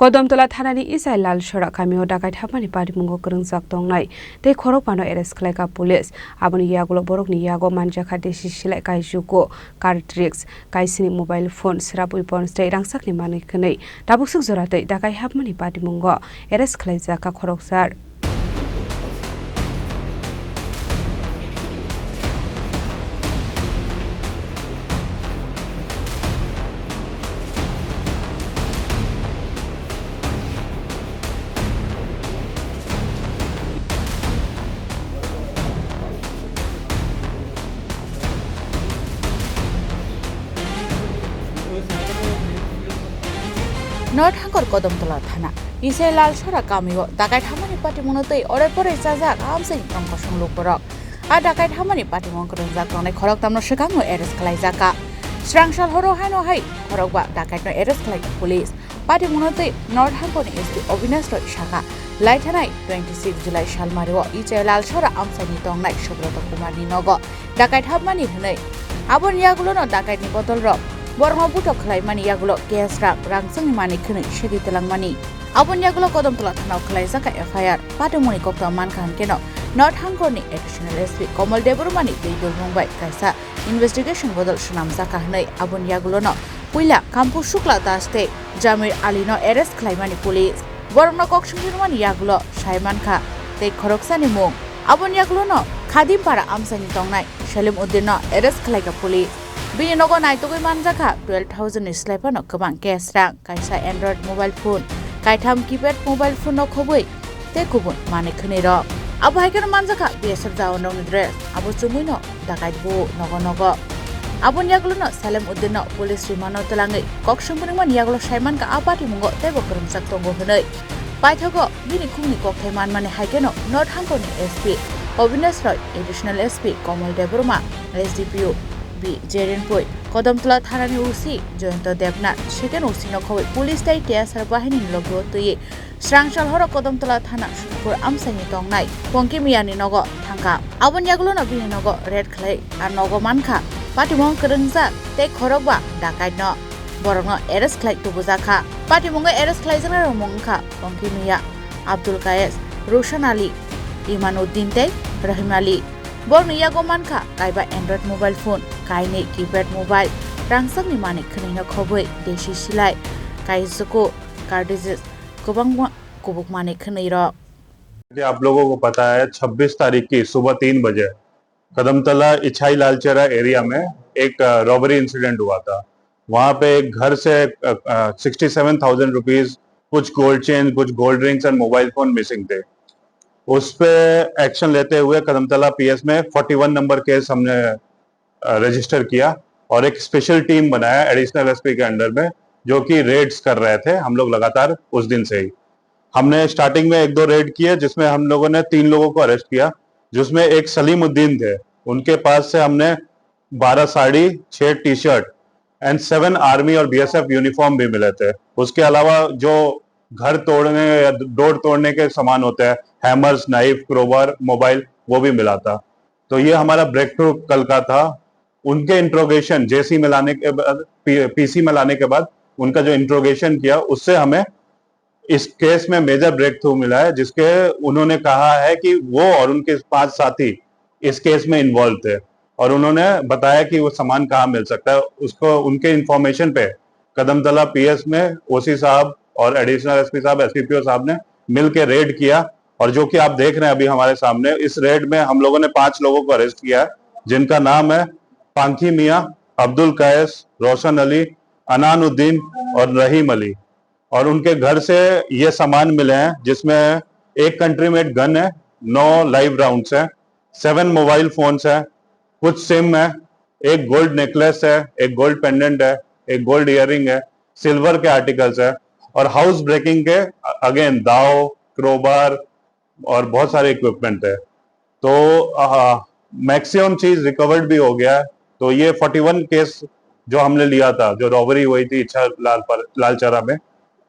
Kodamtola Thanani Ichai Lalcherra Kamio Dakait Hapmani Patimungo Kwrwngjak tongnai tei Khorkbano arrest Khlaikha police aboni yagulo borokni yago manjaka desi silai kaijuko cartridge kaisini mobile phone srap weapons tei rangsakni manui khwnei dabuksuk jora tei Dakait Hapmani Patimungo arrest Khlaijaka Khorkjar North Hangkor Kodamtola Thana Ichai Lalcherra Kamio Dakait Hapmani Patimungo tei ore pore sajak amsai tongkosong lukorok Dakait Hapmani Patimungo Kwrwngjak tongnai khorok tamno sekango arrest khlaijaka Srangshal horo haino hai Khorkba Dakait no arrest khlaika police Patimungo tei North Hangkor SP Obinash Roy Shaka Laithanai 26 July salmario Ichai Lalcherra amsai tongnai Subrata Kumar nogo Dakait Hapmani hnei abon yagulo no Dakait ni botol rok Borno butok khlaimani yagulo gas rangsangni mani khwnei sedi telangmani abon yagulo Kodamtola thanao khlaijaka FIR Patimungo kokta mankhan keno North Hangkorni additional SP Komal Debormani beidol mungbai kaisa investigation bodol sunamjaka hnei abon yagulo no puila kampu shukla daste Jamir Ali no arrest khlaimani police borno koksungirmani yagulo saimankha tei khoroksani mung abon yagulo no khadimpara amsani tongnai Salim Uddin no arrest khlaika police Bini nogo naitogoi manjaka 12,000 ni slaipano kwbang cash rang kaisa Android mobile phone kaitham keypad mobile phone no khoboi te kubun mane khwnei rok abo haikeno manjaka BSF jawan rokni dress abo chumui no Dakait bo nogo abon yagulo no Salim Uddin no police remand no telangai koksungpuni man yagulo saiman ka Patimungo tebo Kwrwngjak tongo hnei paithogo bini khungni kokthai manmani haikeno North Hangkorni SP Obinash Roy additional SP Komal Deborma SDPO Jerenpoi Kodamtola Thanani Usi Joyento Devnath second Usi no khoi police tai TSR bahini logo tui Srangshal horo Kodamtola Thana Shukpur amsani tongnai Pongkimiani nogo thangka abon yagulo no bini nogo red khlai ar nogo mankha Patimungo Kwrwngjak tei Khorkba Dakait no borok no arrest khlai tubujaka Patimungo arrest khlaijana romongkha Pongkimia Abdul Kayes Roshan Ali Imanuddin tei Rahim Ali Borno yago mankha kaiba Android mobile phone kaini keypad mobile rangsakni mani khwnei no khoboi desi silai kaijuko cartridges kubuk mani khwnei ro आप लोगों को पता है 26 तारीख की सुबह 3 बजे Kadamtala इछाई लालचेरा area में एक रॉबरी इंसिडेंट हुआ था। वहां पे एक घर से 67,000 रुपीज कुछ गोल्ड चेन कुछ gold rings and mobile phone missing थे। उस पे एक्शन लेते हुए कदमतला पीएस में 41 नंबर केस हमने रजिस्टर किया और एक स्पेशल टीम बनाया एडिशनल एसपी के अंडर में जो कि रेड्स कर रहे थे। हम लोग लगातार उस दिन से ही हमने स्टार्टिंग में 1-2 रेड किए जिसमें हम लोगों ने 3 लोगों को अरेस्ट किया, जिसमें एक सलीम उद्दीन थे। उनके पास से हमने 12 sari 6 T shirt and 7 army और बीएसएफ यूनिफॉर्म भी मिले थे। उसके अलावा जो घर तोड़ने या डोर तोड़ने के सामान होते हैं हैमर्स नाइफ क्रोबार मोबाइल वो भी मिला था। तो ये हमारा ब्रेक थ्रू कल का था। उनके इंट्रोगेशन जेसी में लाने के बाद पीसी में लाने के बाद उनका जो इंट्रोगेशन किया उससे हमें इस केस में मेजर ब्रेक थ्रू मिला है, जिसके उन्होंने कहा है कि वो और उनके 5 साथी इस केस में इन्वॉल्व थे और उन्होंने बताया कि वो सामान कहाँ मिल सकता है। उसको उनके इंफॉर्मेशन पे कदमतला पीएस में ओसी साहब और एडिशनल एसपी साहब एसपीपीओ साहब ने मिलकर रेड किया और जो कि आप देख रहे हैं अभी हमारे सामने इस रेड में हम लोगों ने 5 लोगों को अरेस्ट किया है, जिनका नाम है पांखी मियां, अब्दुल कायस, रोशन अली, अनानुद्दीन और रहीम अली। और उनके घर से ये सामान मिले हैं जिसमें एक कंट्री मेड गन है, 9 लाइव राउंड्स हैं, 7 मोबाइल फोन्स हैं, कुछ सिम है, एक गोल्ड नेकलेस है, एक गोल्ड पेंडेंट है, एक गोल्ड इयररिंग है, सिल्वर के आर्टिकल्स है और हाउस ब्रेकिंग के अगेन दाव क्रोबार और बहुत सारे इक्विपमेंट है। तो मैक्सिमम चीज रिकवर्ड भी हो गया है। तो ये 41 केस जो हमने लिया था, जो रॉबरी हुई थी इच्छा लालचेरा में,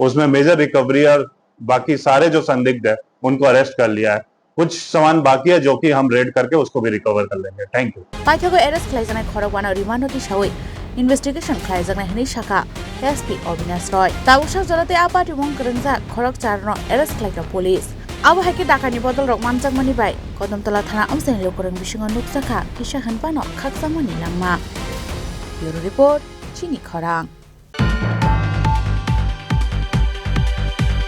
उसमें मेजर रिकवरी और बाकी सारे जो संदिग्ध है उनको अरेस्ट कर लिया है। कुछ सामान बाकी है जो कि हम रेड करके उसको भी रिकवर कर लेंगे। Thank you. पाइथागो एरेस्ट खालायजानाय खरकबानो रिमान्डनि सावै investigation Khlaikha hini shaka SP Avinash Roy tabuksa jorate a Patimungo Kwrwngjak Khorkba no arrest Khlaikha police abo haike Dakani bodol rok manjakmani bai Kodamtala thana amseng lokorang bisingo nuksaka kisa hanpano khaksamani langma Bureau Report Chini Khorang